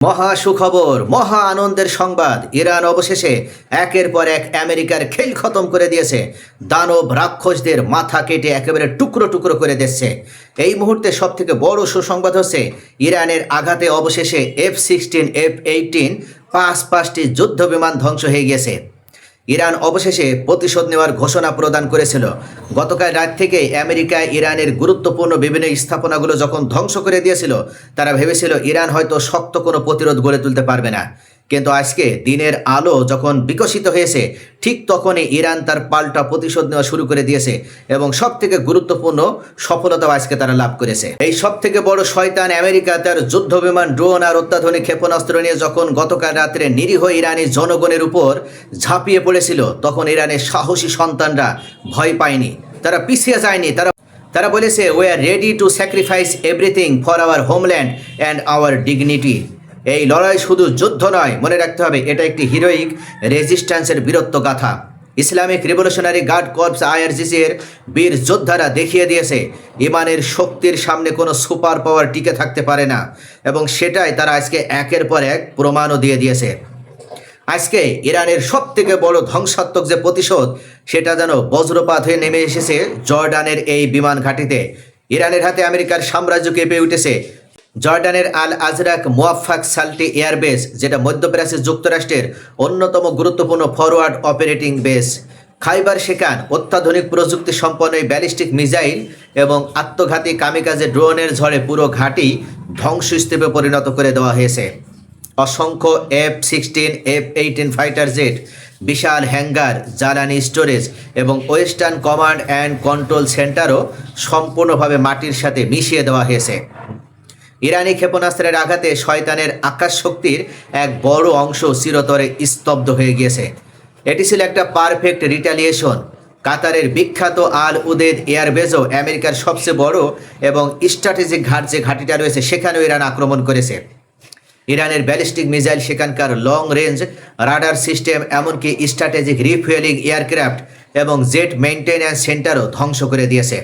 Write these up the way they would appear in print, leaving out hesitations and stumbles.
মহা সুখবর, মহা আনন্দের সংবাদ। ইরান অবশেষে একের পর এক আমেরিকার খেল খতম করে দিয়েছে। দানব রাক্ষসদের মাথা কেটে একেবারে টুকরো টুকরো করে দিচ্ছে। এই মুহূর্তে সব থেকে বড় সুসংবাদ হচ্ছে ইরানের আঘাতে অবশেষে F-16 F-18 পাঁচটি যুদ্ধ বিমান ধ্বংস হয়ে গেছে। ইরান অবশেষে প্রতিশোধ নেওয়ার ঘোষণা প্রদান করেছিল। গতকাল রাত থেকে আমেরিকা ইরানের গুরুত্বপূর্ণ বিভিন্ন স্থাপনাগুলো যখন ধ্বংস করে দিয়েছিল, তারা ভেবেছিল ইরান হয়তো শক্ত কোনো প্রতিরোধ গড়ে তুলতে পারবে না। কিন্তু আজকে দিনের আলো যখন বিকশিত হয়েছে, ঠিক তখনই ইরান তার পাল্টা প্রতিশোধ নেওয়া শুরু করে দিয়েছে এবং সব থেকে গুরুত্বপূর্ণ সফলতাও আজকে তারা লাভ করেছে। এই সব থেকে বড় শয়তান আমেরিকা তার যুদ্ধ বিমান, ড্রোন আর অত্যাধুনিক ক্ষেপণাস্ত্র নিয়ে যখন গতকাল রাত্রে নিরীহ ইরানি জনগণের উপর ঝাঁপিয়ে পড়েছিল, তখন ইরানের সাহসী সন্তানরা ভয় পায়নি, তারা পিছিয়ে যায়নি। তারা বলেছে, we are ready to sacrifice everything for our homeland and our dignity. এই লড়াই শুধু যুদ্ধ নয়, মনে রাখতে হবে এটা একটি হিরোইক রেজিস্ট্যান্সের বীরত্ব গাথা। Islamic revolutionary guard corps IRGC এর বীর যোদ্ধারা দেখিয়ে দিয়েছে ইমানের শক্তির সামনে কোনো সুপার পাওয়ার টিকে থাকতে পারে না, এবং সেটাই তারা আজকে একের পর এক প্রমাণও দিয়ে দিয়েছে। আজকে ইরানের সব থেকে বড় ধ্বংসাত্মক যে প্রতিশোধ, সেটা যেন বজ্রপাত হয়ে নেমে এসেছে জর্ডানের এই বিমান ঘাঁটিতে। ইরানের হাতে আমেরিকার সাম্রাজ্য কেঁপে উঠেছে। জর্ডানের আল আজরাক মুওয়াফাক সাল্টি এয়ারবেস, যেটা মধ্যপ্রাচ্য যুক্তরাষ্ট্রের অন্যতম গুরুত্বপূর্ণ ফরওয়ার্ড অপারেটিং বেস। খাইবার শেখান অত্যাধুনিক প্রযুক্তি সম্পন্ন এই ব্যালিস্টিক মিসাইল এবং আত্মঘাতী কামিকাজে ড্রোনের ঝড়ে পুরো ঘাঁটি ধ্বংসস্তূপে পরিণত করে দেওয়া হয়েছে। অসংখ্য F-16 F-18 ফাইটার জেট, বিশাল হ্যাঙ্গার, জ্বালানি স্টোরেজ এবং ওয়েস্টার্ন কমান্ড অ্যান্ড কন্ট্রোল সেন্টারও সম্পূর্ণভাবে মাটির সাথে মিশিয়ে দেওয়া হয়েছে। ইরানি ক্ষেপণাস্ত্রের আঘাতে শয়তানের আকাশ শক্তির এক বড় অংশ চিরতরে স্তব্ধ হয়ে গিয়েছে। এটি ছিল একটা পারফেক্ট রিটালিয়েশন। কাতারের বিখ্যাত আল উদেদ এয়ারবেজও আমেরিকার সবচেয়ে বড় এবং স্ট্র্যাটেজিক যে ঘাঁটিটা রয়েছে, সেখানেও ইরান আক্রমণ করেছে। ইরানের ব্যালিস্টিক মিসাইল, সেখানকার লং রেঞ্জ রাডার সিস্টেম, এমনকি স্ট্র্যাটেজিক রিফুয়েলিং এয়ারক্রাফট এবং জেট মেইনটেন্যান্স সেন্টারও ধ্বংস করে দিয়েছে।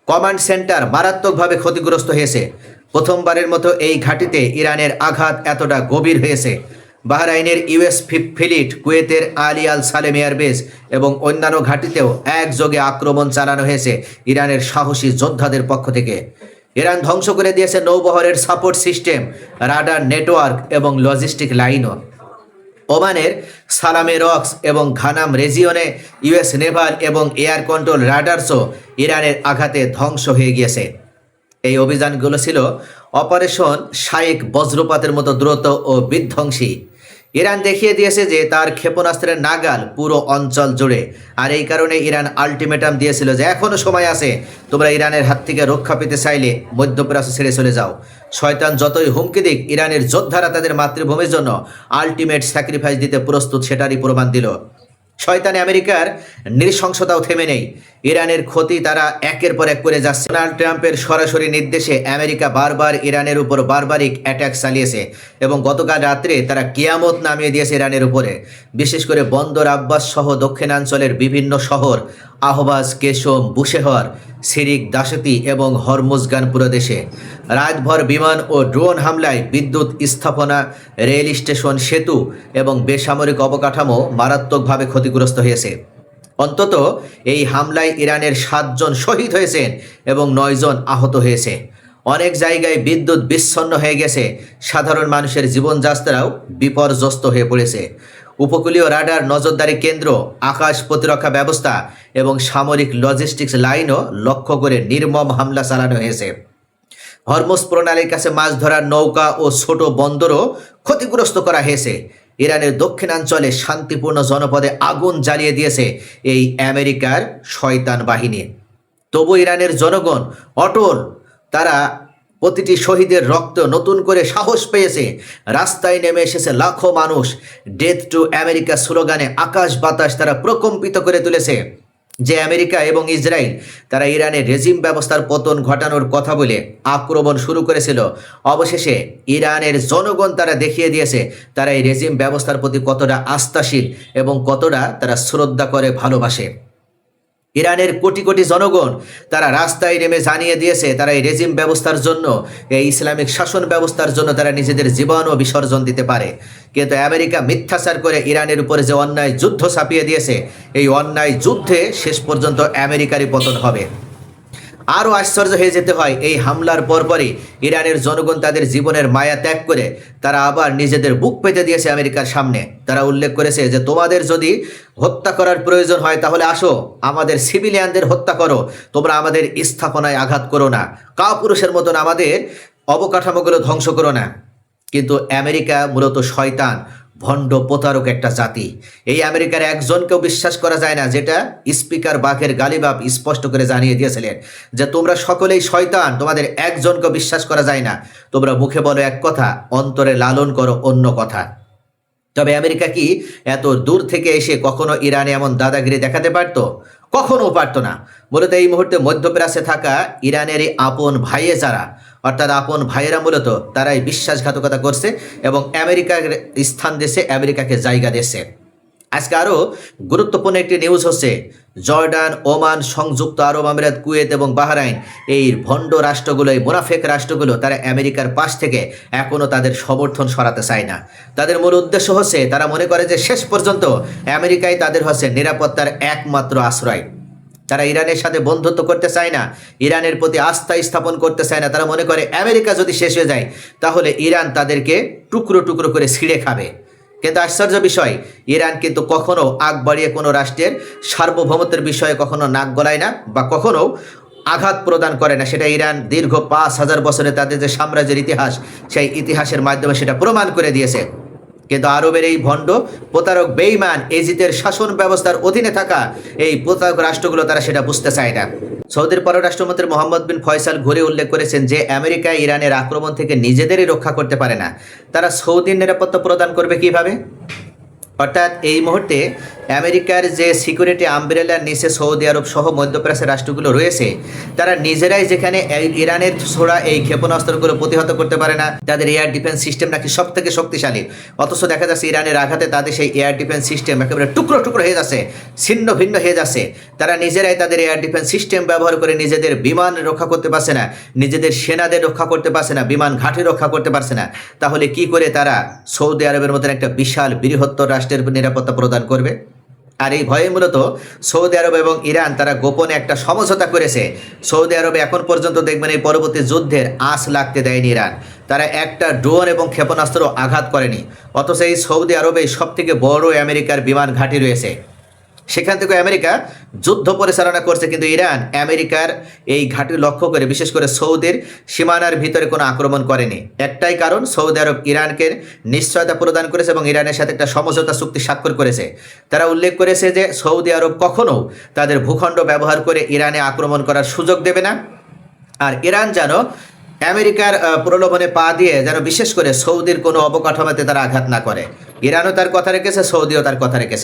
কমান্ড সেন্টার মারাত্মকভাবে ক্ষতিগ্রস্ত হয়েছে। প্রথমবারের মতো এই ঘাঁটিতে ইরানের আঘাত এতটা গভীর হয়েছে। বাহরাইনের US ফ্লিট, কুয়েতের আলী আল সালেম এয়ারবেস এবং অন্যান্য ঘাঁটিতেও একযোগে আক্রমণ চালানো হয়েছে ইরানের সাহসী যোদ্ধাদের পক্ষ থেকে। ইরান ধ্বংস করে দিয়েছে নৌবহরের সাপোর্ট সিস্টেম, রাডার নেটওয়ার্ক এবং লজিস্টিক লাইনও। ওমানের সালামে রক্স এবং ঘানাম রেজিয়নে US নেভাল এবং এয়ার কন্ট্রোল রাডার্সও ইরানের আঘাতে ধ্বংস হয়ে গিয়েছে। এই অভিযানগুলো ছিল অপারেশন শাইক বজ্রপাতের মতো দ্রুত ও বিধ্বংসী। ইরান দেখিয়ে দিয়েছে যে তার ক্ষেপণাস্ত্রের নাগাল পুরো অঞ্চল জুড়ে। আর এই কারণে ইরান আলটিমেটাম দিয়েছিল যে এখনও সময় আছে, তোমরা ইরানের হাত থেকে রক্ষা পেতে চাইলে মধ্যপ্রাচ্য ছেড়ে চলে যাও। শয়তান যতই হুমকি দিক, ইরানের যোদ্ধারা তাদের মাতৃভূমির জন্য আলটিমেট স্যাক্রিফাইস দিতে প্রস্তুত, সেটারই প্রমাণ দিল। শয়তানে আমেরিকার নৃশংসতাও থেমে নেই। ইরানের ক্ষতি তারা একের পর এক করে যাচ্ছে। ডোনাল্ড ট্রাম্পের সরাসরি নির্দেশে আমেরিকা বারবার ইরানের উপর বারবারিক অ্যাটাক চালিয়েছে এবং গতকাল রাত্রে তারা কিয়ামত নামিয়ে দিয়েছে ইরানের উপরে। বিশেষ করে বন্দর আব্বাস সহ দক্ষিণাঞ্চলের বিভিন্ন শহর আহবাজ, কেশম, বুশেহর, সিরিক, দাসতি এবং হরমুজগান প্রদেশে রাতভর বিমান ও ড্রোন হামলায় বিদ্যুৎ স্থাপনা, রেল স্টেশন, সেতু এবং বেসামরিক অবকাঠামো মারাত্মকভাবে ক্ষতিগ্রস্ত হয়েছে। অন্তত এই হামলায় ইরানের 7 জন শহীদ হয়েছেন এবং 9 জন আহত হয়েছে। অনেক জায়গায় বিদ্যুৎ বিচ্ছন্ন হয়ে গেছে। সাধারণ মানুষের জীবনযাত্রাও বিপর্যস্ত হয়ে পড়েছে। উপকূলীয় রাডার, নজরদারি কেন্দ্র, আকাশ প্রতিরক্ষা ব্যবস্থা এবং সামরিক লজিস্টিক্স লাইনও লক্ষ্য করে নির্মম হামলা চালানো হয়েছে। হরমুজ প্রণালীর কাছে মাছ ধরার নৌকা ও ছোট বন্দরও ক্ষতিগ্রস্ত করা হয়েছে। ইরানের দক্ষিণাঞ্চলে শান্তিপূর্ণ জনপদে আগুন জ্বালিয়ে দিয়েছে এই আমেরিকার শয়তান বাহিনী। তবু ইরানের জনগণ অটল। তারা প্রতিটি শহীদের রক্ত নতুন করে সাহস পেয়েছে। রাস্তায় নেমে এসেছে লাখো মানুষ। ডেথ টু আমেরিকা স্লোগানে আকাশ বাতাস তারা প্রকম্পিত করে তুলেছে। যে আমেরিকা এবং ইসরায়েল তারা ইরানের রেজিম ব্যবস্থার পতন ঘটানোর কথা বলে আক্রমণ শুরু করেছিল, অবশেষে ইরানের জনগণ তারা দেখিয়ে দিয়েছে তারা এই রেজিম ব্যবস্থার প্রতি কতটা আস্থাশীল এবং কতটা তারা শ্রদ্ধা করে, ভালোবাসে। ইরানের কোটি কোটি জনগণ তারা রাস্তায় নেমে জানিয়ে দিয়েছে তারা এই রেজিম ব্যবস্থার জন্য, এই ইসলামিক শাসন ব্যবস্থার জন্য তারা নিজেদের জীবনও বিসর্জন দিতে পারে। কিন্তু আমেরিকা মিথ্যাচার করে ইরানের উপরে যে অন্যায় যুদ্ধ ছাপিয়ে দিয়েছে, এই অন্যায় যুদ্ধে শেষ পর্যন্ত আমেরিকারই পতন হবে। আরও আশ্চর্য হয়ে যেতে হয়, এই হামলার পরপরই ইরানের জনগণ তাদের জীবনের মায়া ত্যাগ করে তারা আবার নিজেদের বুক পেতে দিয়েছে আমেরিকার সামনে। তারা উল্লেখ করেছে যে তোমাদের যদি হত্যা করার প্রয়োজন হয় তাহলে আসো, আমাদের সিভিলিয়ানদের হত্যা করো, তোমরা আমাদের স্থাপনায় আঘাত করো না, কাপুরুষের মতন আমাদের অবকাঠামোগুলো ধ্বংস করো না। কিন্তু আমেরিকা মূলত শয়তান, ভণ্ড, প্রতারক একটা জাতি। এই আমেরিকার একজনকেও বিশ্বাস করা যায় না, যেটা স্পিকার বাকের গালিবাফ স্পষ্ট করে জানিয়ে দিয়েছিলেন যে তোমরা সকলেই শয়তান, তোমাদের একজনকেও বিশ্বাস করা যায় না। তোমরা মুখে বলো এক কথা, অন্তরে লালন করো অন্য কথা। তবে আমেরিকা কি এত দূর থেকে এসে কখনো ইরানে এমন দাদাগিরি দেখাতে পারতো? কখনো পারতো না। মূলত এই মুহূর্তে মধ্যপ্রাচ্যে থাকা ইরানেরই আপন ভাইয়ে যারা, অর্থাৎ আপন ভাইয়েরা মূলত তারাই বিশ্বাসঘাতকতা করছে এবং আমেরিকার স্থান দিয়েছে, আমেরিকাকে জায়গা দিয়েছে। আজকে আরও গুরুত্বপূর্ণ একটি নিউজ হচ্ছে, জর্ডান, ওমান, সংযুক্ত আরব আমিরাত, কুয়েত এবং বাহরাইন, এই ভণ্ড রাষ্ট্রগুলো, এই মুনাফেক রাষ্ট্রগুলো তারা আমেরিকার পাশ থেকে এখনও তাদের সমর্থন সরাতে চায় না। তাদের মূল উদ্দেশ্য হচ্ছে তারা মনে করে যে শেষ পর্যন্ত আমেরিকাই তাদের হচ্ছে নিরাপত্তার একমাত্র আশ্রয়। তারা ইরানের সাথে বন্ধুত্ব করতে চায় না, ইরানের প্রতি আস্থা স্থাপন করতে চায় না। তারা মনে করে আমেরিকা যদি শেষ হয়ে যায় তাহলে ইরান তাদেরকে টুকরো টুকরো করে ছিঁড়ে খাবে। কিন্তু আশ্চর্য বিষয়, ইরান কিন্তু কখনো আগ বাড়িয়ে কোনো রাষ্ট্রের সার্বভৌমত্বের বিষয়ে কখনো নাক গলায় না বা কখনো আঘাত প্রদান করে না। সেটা ইরান দীর্ঘ 5000 বছরে তাদের যে সাম্রাজ্যের ইতিহাস, সেই ইতিহাসের মাধ্যমে সেটা প্রমাণ করে দিয়েছে। কিন্তু আরবের এই ভণ্ড, প্রতারক, বেঈমান, এজিদের শাসন ব্যবস্থার অধীনে থাকা এই প্রতারক রাষ্ট্রগুলো তারা সেটা বুঝতে চায় না। সৌদির পররাষ্ট্রমন্ত্রী মোহাম্মদ বিন ফয়সাল ঘুরে উল্লেখ করেছেন যে আমেরিকা ইরানের আক্রমণ থেকে নিজেদেরই রক্ষা করতে পারে না, তারা সৌদির নিরাপত্তা প্রদান করবে কিভাবে? অর্থাৎ এই মুহূর্তে আমেরিকার যে সিকিউরিটি আমব্রেলার নিচে সৌদি আরব সহ মধ্যপ্রাচ্যের রাষ্ট্রগুলো রয়েছে, তারা নিজেরাই যেখানে ইরানের ছোড়া এই ক্ষেপণাস্ত্রগুলো প্রতিহত করতে পারে না, তাদের এয়ার ডিফেন্স সিস্টেম নাকি সব থেকে শক্তিশালী, অথচ দেখা যাচ্ছে ইরানের আঘাতে তাদের সেই এয়ার ডিফেন্স সিস্টেম একেবারে টুকরো টুকরো হয়ে যাচ্ছে, ছিন্ন ভিন্ন হয়ে যাচ্ছে। তারা নিজেরাই তাদের এয়ার ডিফেন্স সিস্টেম ব্যবহার করে নিজেদের বিমান রক্ষা করতে পারছে না, নিজেদের সেনাদের রক্ষা করতে পারছে না, বিমান ঘাঁটি রক্ষা করতে পারছে না। তাহলে কি করে তারা সৌদি আরবের মতন একটা বিশাল বৃহত্তর রাষ্ট্রের নিরাপত্তা প্রদান করবে? আর এই ভয়ে মূলত সৌদি আরব এবং ইরান তারা গোপনে একটা সমঝোতা করেছে। সৌদি আরবে এখন পর্যন্ত দেখবেন এই পরবর্তী যুদ্ধের আঁচ লাগতে দেয়নি ইরান, তারা একটা ড্রোন এবং ক্ষেপণাস্ত্র আঘাত করেনি। অথচ এই সৌদি আরবে সবথেকে বড় আমেরিকার বিমান ঘাঁটি রয়েছে, সেখান থেকে আমেরিকা যুদ্ধ পরিচালনা করছে। কিন্তু ইরান আমেরিকার এই ঘাঁটি লক্ষ্য করে বিশেষ করে সৌদির সীমানার ভিতরে কোনো আক্রমণ করেনি। একটাই কারণ, সৌদি আরব ইরানকে নিশ্চয়তা প্রদান করেছে এবং ইরানের সাথে একটা সমঝোতা চুক্তি স্বাক্ষর করেছে। তারা উল্লেখ করেছে যে সৌদি আরব কখনো তাদের ভূখণ্ড ব্যবহার করে ইরানে আক্রমণ করার সুযোগ দেবে না। আর ইরান যেন আমেরিকার প্রলোভনে পা দিয়ে যেন বিশেষ করে সৌদির কোনো অবকাঠামোতে তারা আঘাত না করে। ইরানও তার কথা রেখেছে, সৌদিও তার কথা রেখেছে।